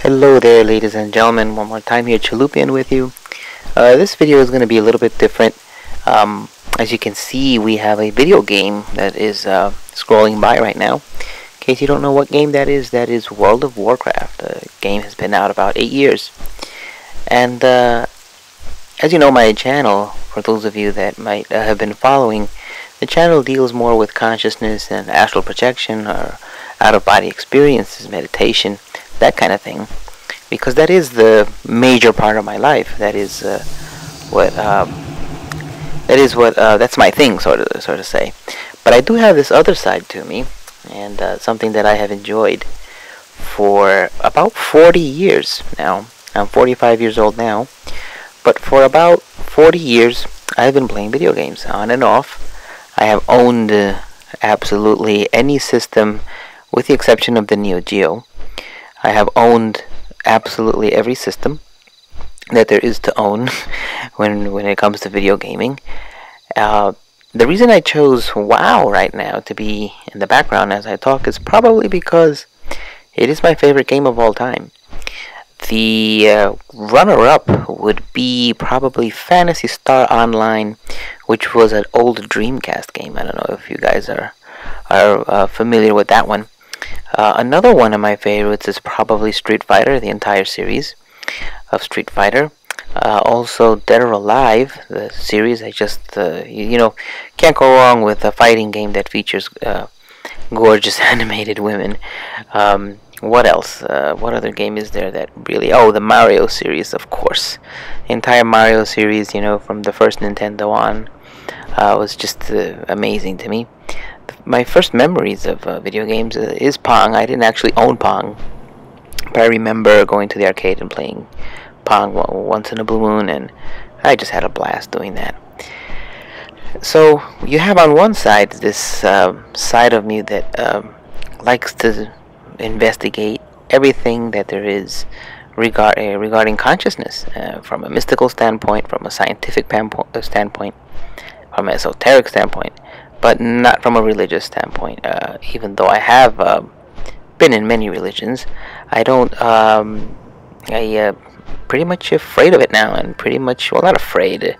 Hello there, ladies and gentlemen. One more time here, Chalupian with you. This video is going to be a little bit different. As you can see, we have a video game that is scrolling by right now. In case you don't know what game that is World of Warcraft. The game has been out about 8 years. And as you know, my channel, for those of you that might have been following, the channel deals more with consciousness and astral projection or out-of-body experiences, meditation, that kind of thing, because that is the major part of my life. That's my thing, sort of say. But I do have this other side to me, and something that I have enjoyed for about 40 years now. I'm 45 years old now, but for about 40 years I've been playing video games on and off. I have owned absolutely any system, with the exception of the Neo Geo. I have owned absolutely every system that there is to own when it comes to video gaming. The reason I chose WoW right now to be in the background as I talk is probably because it is my favorite game of all time. The runner-up would be probably Phantasy Star Online, which was an old Dreamcast game. I don't know if you guys are familiar with that one. Another one of my favorites is probably Street Fighter, the entire series of Street Fighter. Also Dead or Alive, the series. I just, can't go wrong with a fighting game that features gorgeous animated women. What else? What other game is there that really... Oh, the Mario series, of course. The entire Mario series, from the first Nintendo on, was just amazing to me. My first memories of video games is Pong. I didn't actually own Pong, but I remember going to the arcade and playing Pong once in a blue moon, and I just had a blast doing that. So you have on one side this side of me that likes to investigate everything that there is regarding consciousness, from a mystical standpoint, from a scientific standpoint, from an esoteric standpoint, but not from a religious standpoint. Even though I have been in many religions, I don't. Pretty much afraid of it now, and pretty much, well, not afraid.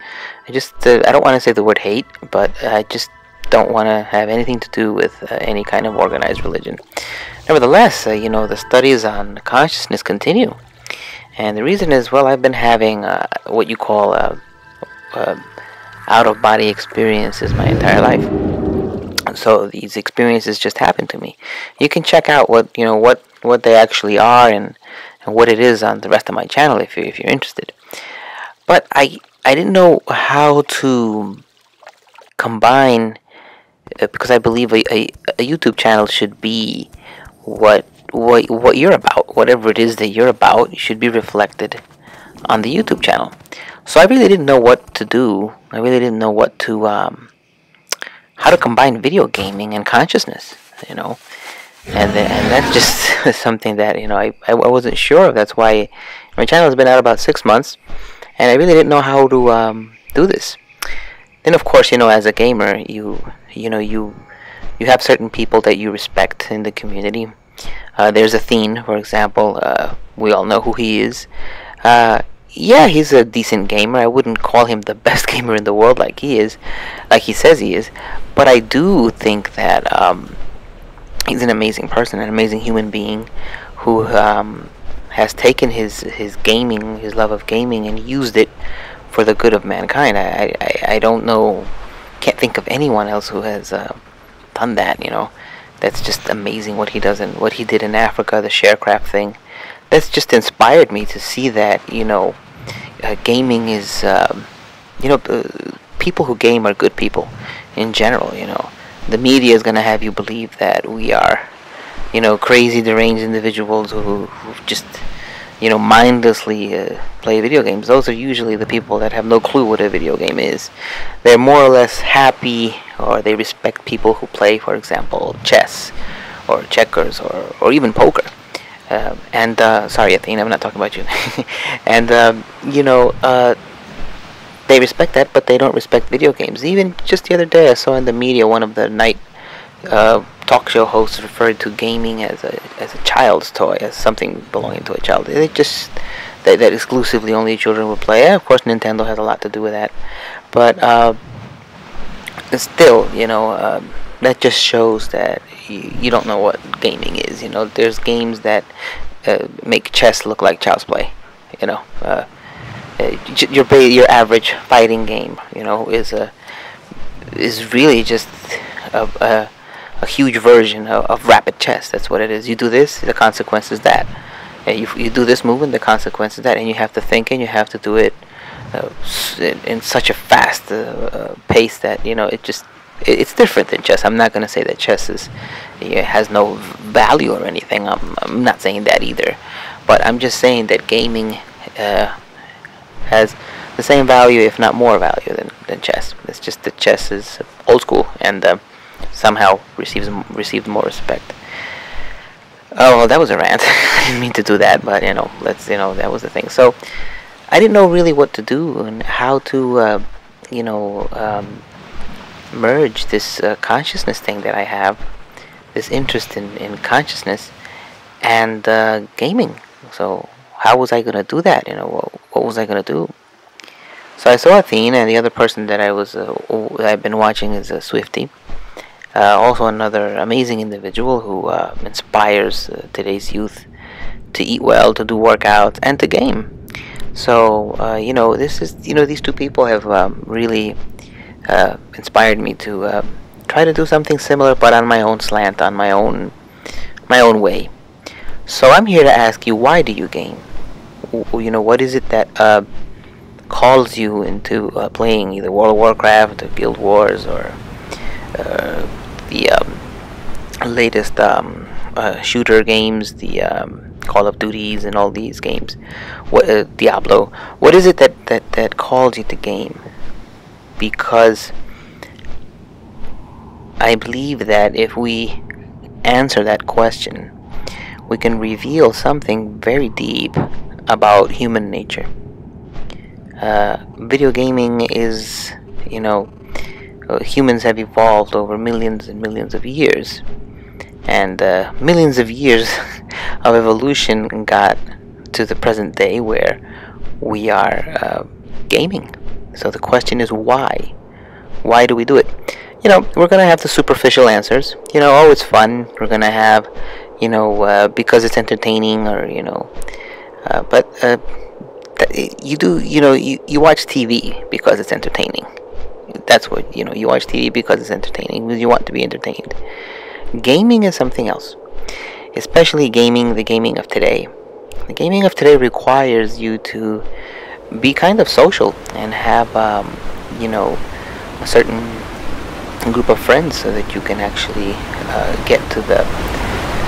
I don't want to say the word hate, but I just don't want to have anything to do with any kind of organized religion. Nevertheless, the studies on consciousness continue, and the reason is, well, I've been having what you call out-of-body experiences my entire life. So these experiences just happen to me. You can check out what they actually are and what it is on the rest of my channel if you're interested. But I didn't know how to combine, because I believe a YouTube channel should be what you're about. Whatever it is that you're about should be reflected on the YouTube channel. So I really didn't know what to do. I really didn't know what to how to combine video gaming and consciousness, and that's just something that I wasn't sure of. That's why my channel has been out about 6 months, and I really didn't know how to do this. Then, of course, as a gamer, you have certain people that you respect in the community. There's Athene, for example. We all know who he is. Yeah, he's a decent gamer. I wouldn't call him the best gamer in the world like he says he is. But I do think that he's an amazing person, an amazing human being who has taken his gaming, his love of gaming, and used it for the good of mankind. I don't know, can't think of anyone else who has done that. That's just amazing what he does, and what he did in Africa, the sharecraft thing. That's just inspired me to see that gaming is people who game are good people in general. The media is going to have you believe that we are crazy, deranged individuals who just mindlessly play video games. Those are usually the people that have no clue what a video game is. They're more or less happy, or they respect people who play, for example, chess or checkers or even poker. Sorry, Athena, I'm not talking about you. And they respect that, but they don't respect video games. Even just the other day, I saw in the media one of the night talk show hosts referred to gaming as a child's toy, as something belonging to a child. It just that exclusively only children would play. Yeah, of course, Nintendo has a lot to do with that, but still, that just shows that you don't know what gaming is. There's games that make chess look like child's play. Your average fighting game, is really just a huge version of rapid chess. That's what it is. You do this, the consequence is that. You do this movement, the consequence is that, and you have to think, and you have to do it in such a fast pace that it's different than chess. I'm not going to say that chess has no value or anything. I'm not saying that either, but I'm just saying that gaming has the same value, if not more value, than chess. It's just that chess is old school and somehow received more respect. Oh, well, that was a rant. I didn't mean to do that, but that was the thing. So I didn't know really what to do and how to merge this consciousness thing that I have, this interest in consciousness, and gaming. So how was I gonna do that? What was I gonna do? So I saw Athene, and the other person that I've been watching is Swifty. Also another amazing individual who inspires today's youth to eat well, to do workouts, and to game. So these two people have really inspired me to try to do something similar, but on my own slant, on my own way. So I'm here to ask you, why do you game? What is it that calls you into playing either World of Warcraft or Guild Wars or the latest shooter games, the Call of Duties and all these games, Diablo? What is it that calls you to game? Because I believe that if we answer that question, we can reveal something very deep about human nature. Video gaming is, humans have evolved over millions and millions of years, and millions of years of evolution got to the present day where we are gaming. So the question is, why? Why do we do it? We're gonna have the superficial answers. Oh, it's fun. We're gonna have, because it's entertaining, or but you watch TV because it's entertaining. That's what you watch TV because it's entertaining, because you want to be entertained. Gaming is something else, especially the gaming of today. The gaming of today requires you to be kind of social and have a certain group of friends so that you can actually get to the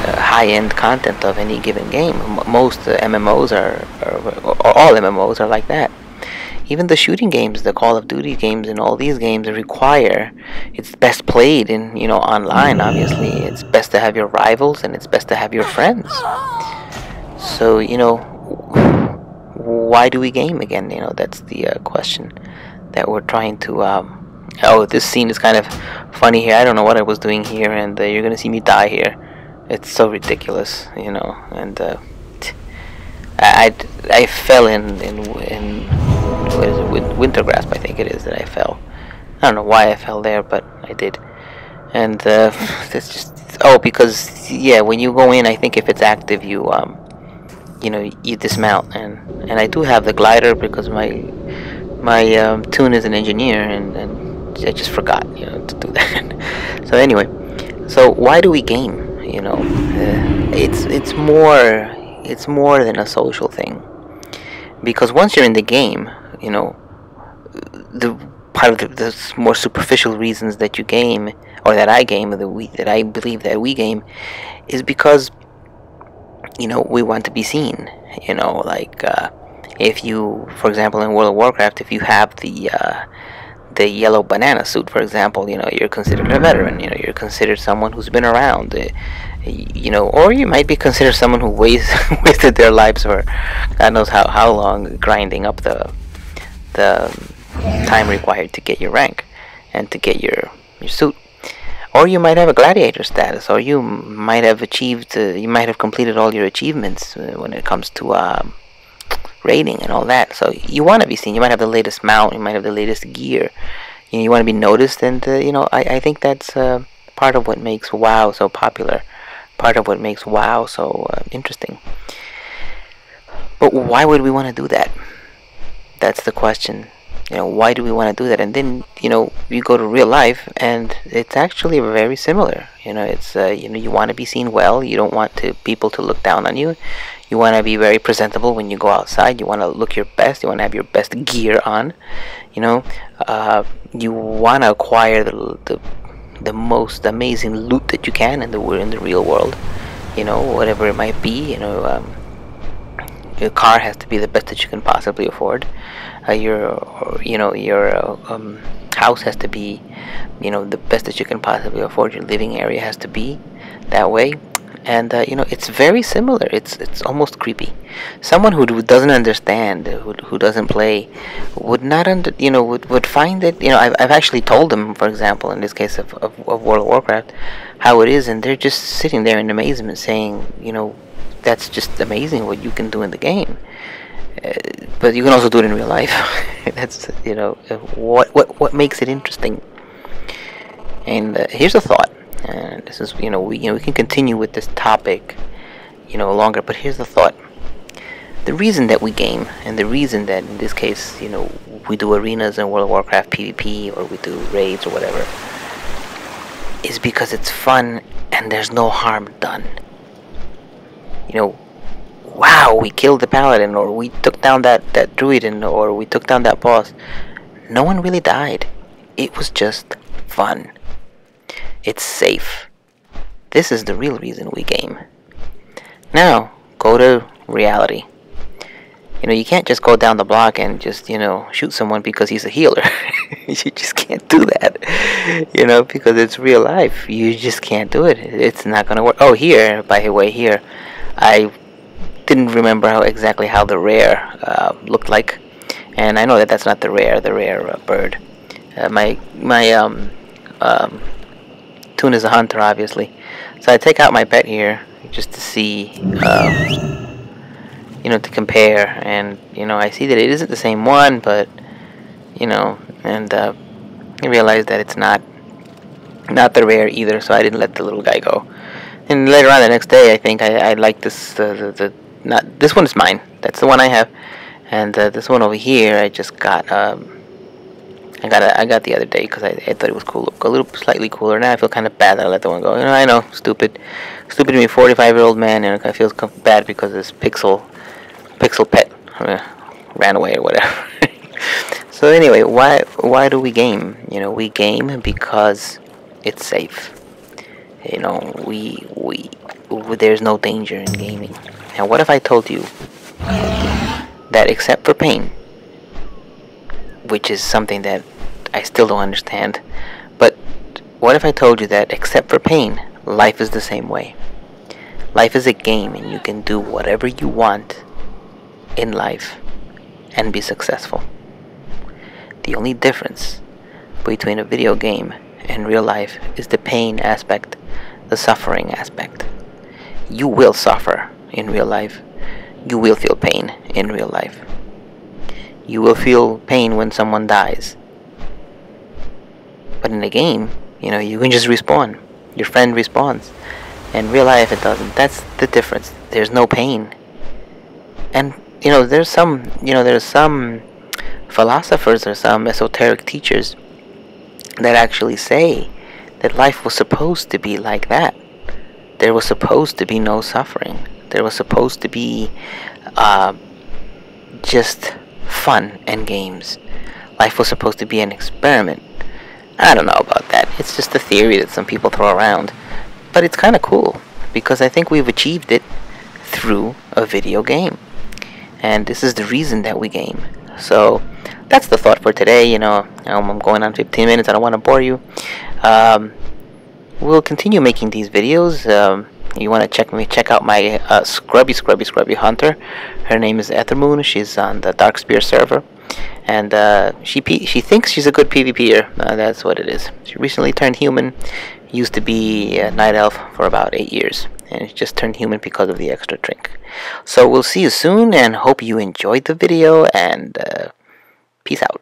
high-end content of any given game. Most MMOs or all MMOs are like that. Even the shooting games, the Call of Duty games, and all these games require, it's best played in online. Obviously, it's best to have your rivals, and it's best to have your friends. So why do we game again? That's the question that we're trying to. Oh, this scene is kind of funny here. I don't know what I was doing here, and you're gonna see me die here. It's so ridiculous, and I fell in what is it, winter grasp, I think it is, that I fell. I don't know why I fell there, but I did. And that's just because when you go in, I think if it's active, you dismount, and I do have the glider because my tune is an engineer, and I just forgot to do that. So anyway, so why do we game? It's more than a social thing, because once you're in the game, the part of the more superficial reasons that you game, or that I game, that I believe that we game, is because we want to be seen. If you, for example, in World of Warcraft, if you have the yellow banana suit, for example, you're considered a veteran. You're considered someone who's been around. Or you might be considered someone who wasted their lives for God knows how long grinding up the time required to get your rank and to get your suit. or you might have a gladiator status, or you might have achieved, you might have completed all your achievements when it comes to rating and all that. So you want to be seen. You might have the latest mount, you might have the latest gear. You want to be noticed, and I think that's part of what makes WoW so popular, part of what makes WoW so interesting. But why would we want to do that? That's the question. Why do we want to do that? And then you go to real life, and it's actually very similar. It's you want to be seen well. You don't want people to look down on you. You want to be very presentable when you go outside. You want to look your best. You want to have your best gear on. You want to acquire the most amazing loot that you can in the real world. Whatever it might be. Your car has to be the best that you can possibly afford. Your house has to be, the best that you can possibly afford. Your living area has to be that way. And it's very similar. It's almost creepy. Someone who doesn't understand, who doesn't play, would not would find it. I've actually told them, for example, in this case of World of Warcraft, how it is, and they're just sitting there in amazement, saying, that's just amazing what you can do in the game. But you can also do it in real life. That's what makes it interesting. And here's a thought. And this is we can continue with this topic longer, but here's the thought. The reason that we game, and the reason that in this case we do arenas in World of Warcraft PvP, or we do raids or whatever, is because it's fun and there's no harm done. Wow, we killed the paladin, or we took down that druid, or we took down that boss. No one really died. It was just fun. It's safe. This is the real reason we game. Now, go to reality. You can't just go down the block and just, shoot someone because he's a healer. You just can't do that. Because it's real life. You just can't do it. It's not going to work. Oh, here, by the way, here, I didn't remember exactly how the rare looked like. And I know that that's not the rare bird. My Toon is a hunter, obviously. So I take out my pet here just to see, to compare. And, I see that it isn't the same one, but, and I realized that it's not the rare either, so I didn't let the little guy go. And later on the next day, I think I like this, this one is mine. That's the one I have. And this one over here, I just got, I got the other day because I thought it was cool. A little slightly cooler. Now I feel kind of bad that I let the one go. I know, stupid to me, 45-year-old man, and I feel bad because this pixel pet ran away or whatever. So anyway, why do we game? We game because it's safe. There's no danger in gaming. Now, what if I told you that except for pain, which is something that I still don't understand, but what if I told you that except for pain, life is the same way? Life is a game, and you can do whatever you want in life and be successful. The only difference between a video game and real life is the pain aspect, the suffering aspect. You will suffer in real life. You will feel pain in real life. You will feel pain when someone dies. But in a game, you can just respawn. Your friend respawns. In real life, it doesn't. That's the difference. There's no pain. And there's some philosophers or some esoteric teachers that actually say that life was supposed to be like that. There was supposed to be no suffering. There was supposed to be just fun and games. Life was supposed to be an experiment. I don't know about that. It's just a theory that some people throw around. But it's kind of cool, because I think we've achieved it through a video game. And this is the reason that we game. So that's the thought for today. I'm going on 15 minutes. I don't want to bore you. We'll continue making these videos. you want to check out my scrubby hunter. Her name is Ethermoon. She's on the Darkspear server, and she thinks she's a good PvPer. That's what it is. She recently turned human. Used to be a night elf for about 8 years, and she just turned human because of the extra drink. So we'll see you soon, and hope you enjoyed the video, and peace out.